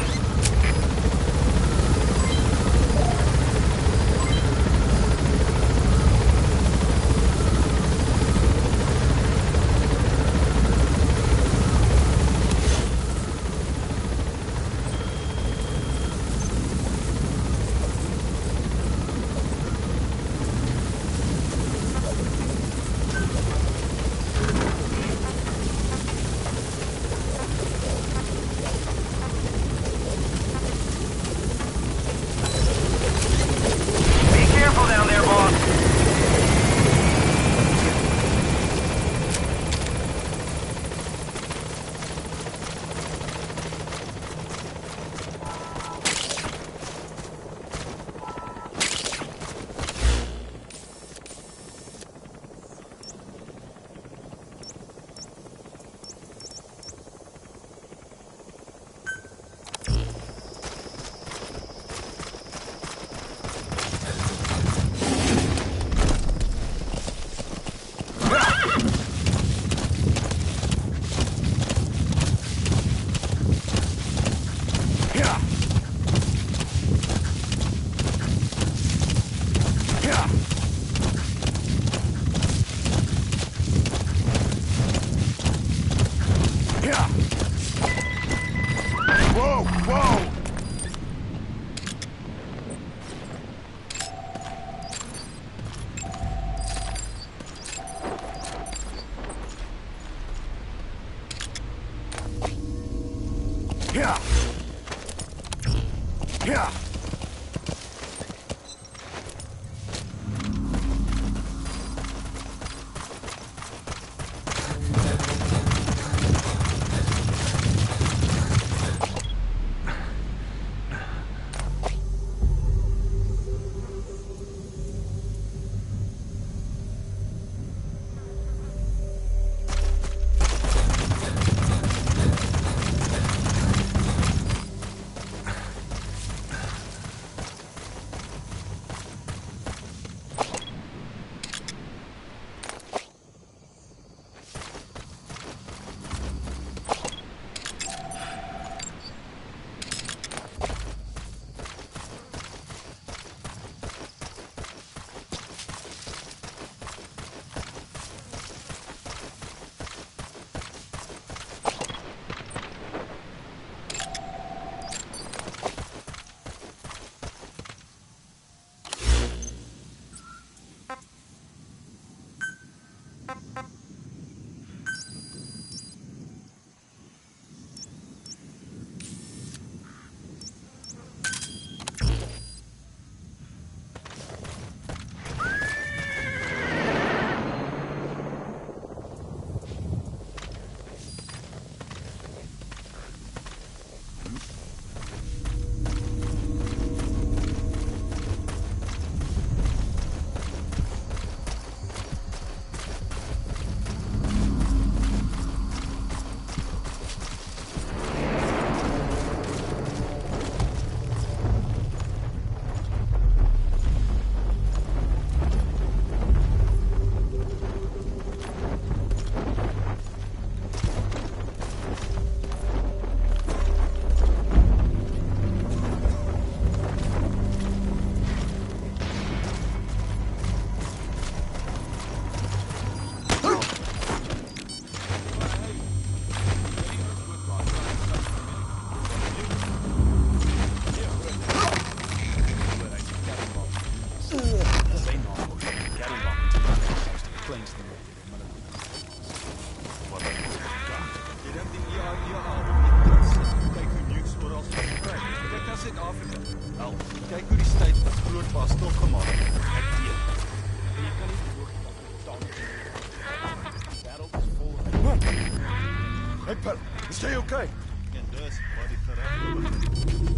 Stay okay. En dus wat ik geregeld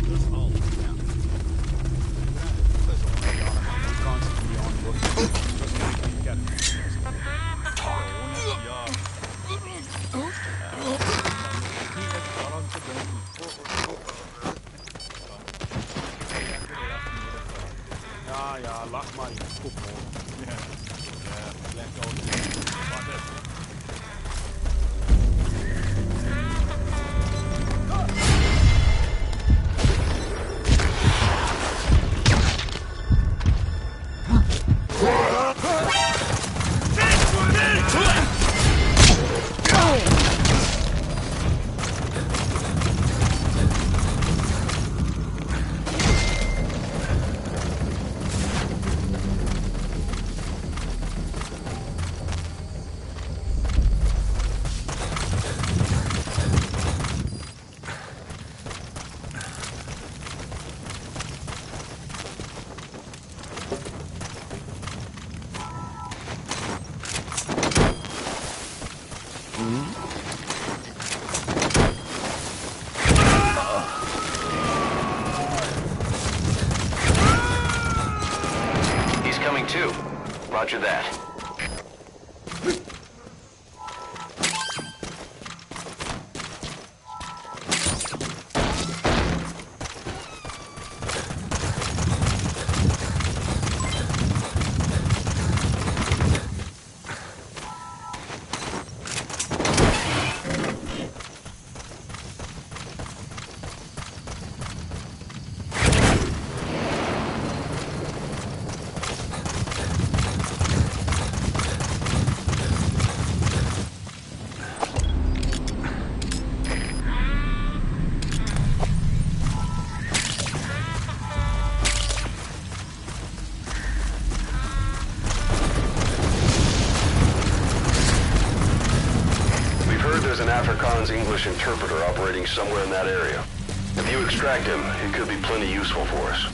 dus al. Ja. Dus al jaren constantly on work. Just like get ja, lach maar je kop hoor. Ja, lekker ook. Wat is het? Too. Roger that. There's an Afrikaans English interpreter operating somewhere in that area. If you extract him, he could be plenty useful for us.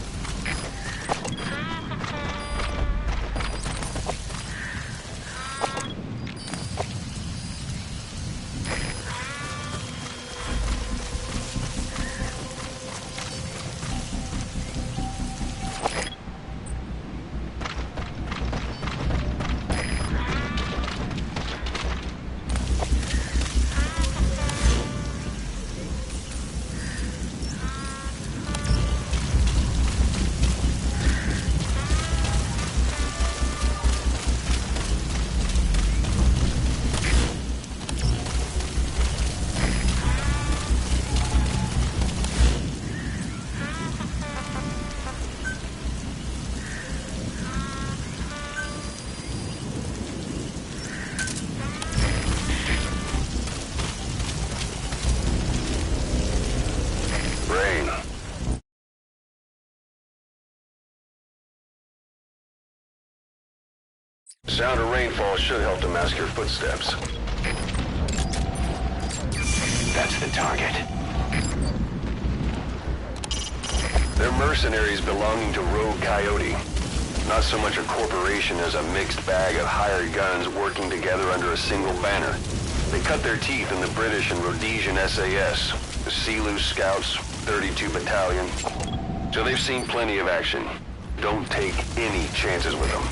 Sound of rainfall should help to mask your footsteps. That's the target. They're mercenaries belonging to Rogue Coyote. Not so much a corporation as a mixed bag of hired guns working together under a single banner. They cut their teeth in the British and Rhodesian SAS, the Sea-Loo Scouts, 32 Battalion. So they've seen plenty of action. Don't take any chances with them.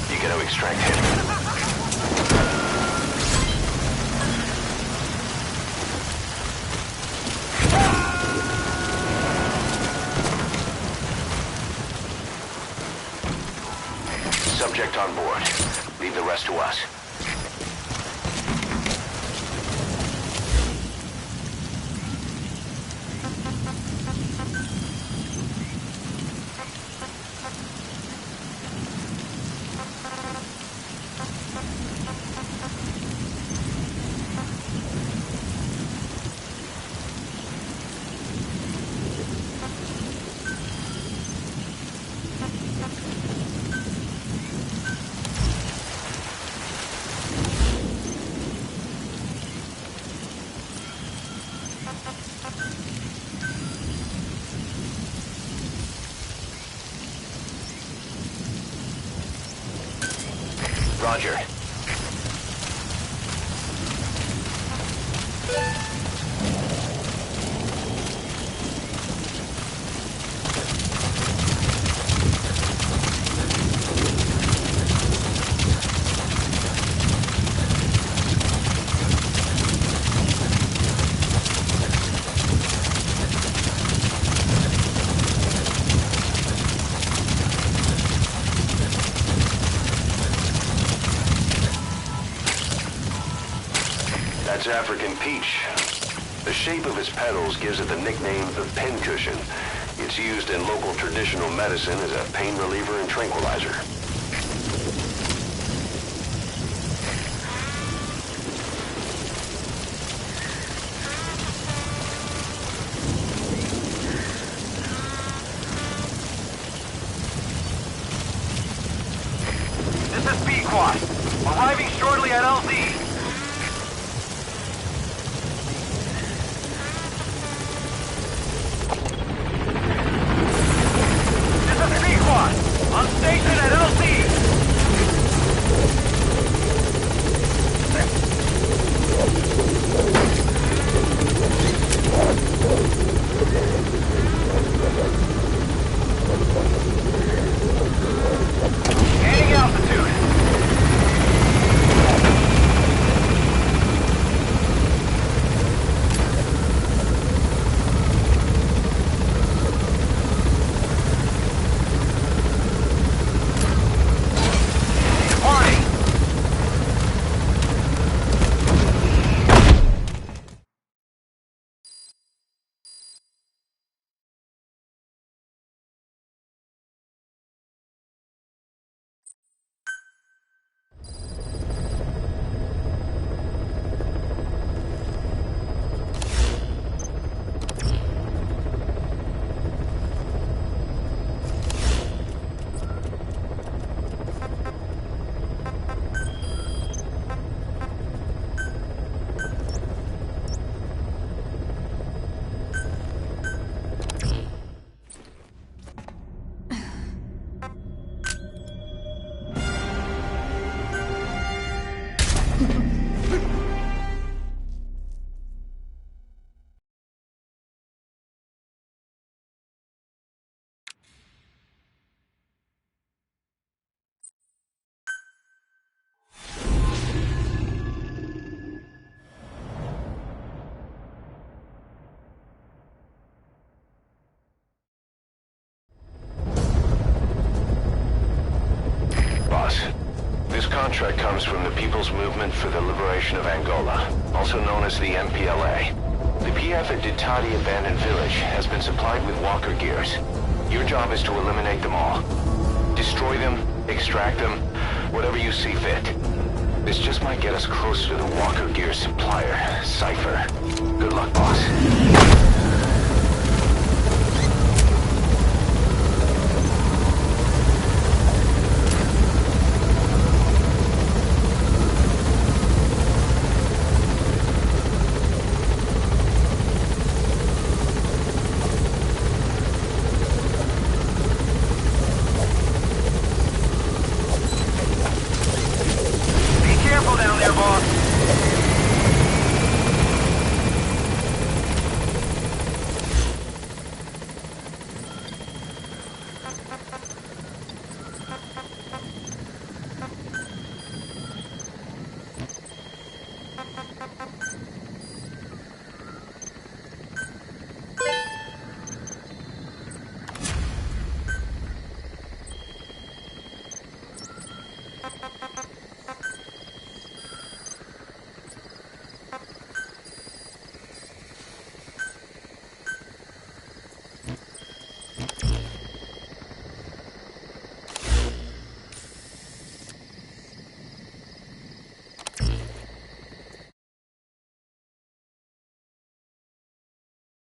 You gotta extract him. Subject on board. Leave the rest to us. Roger. That's African peach. The shape of its petals gives it the nickname the pincushion. It's used in local traditional medicine as a pain reliever and tranquilizer. This is Pequot. Arriving shortly at LZ. On station at LC! Gaining altitude. This contract comes from the People's Movement for the Liberation of Angola, also known as the MPLA. The PF at Ditati Abandoned Village has been supplied with walker gears. Your job is to eliminate them all. Destroy them, extract them, whatever you see fit. This just might get us closer to the walker gear supplier, Cypher. Good luck, boss.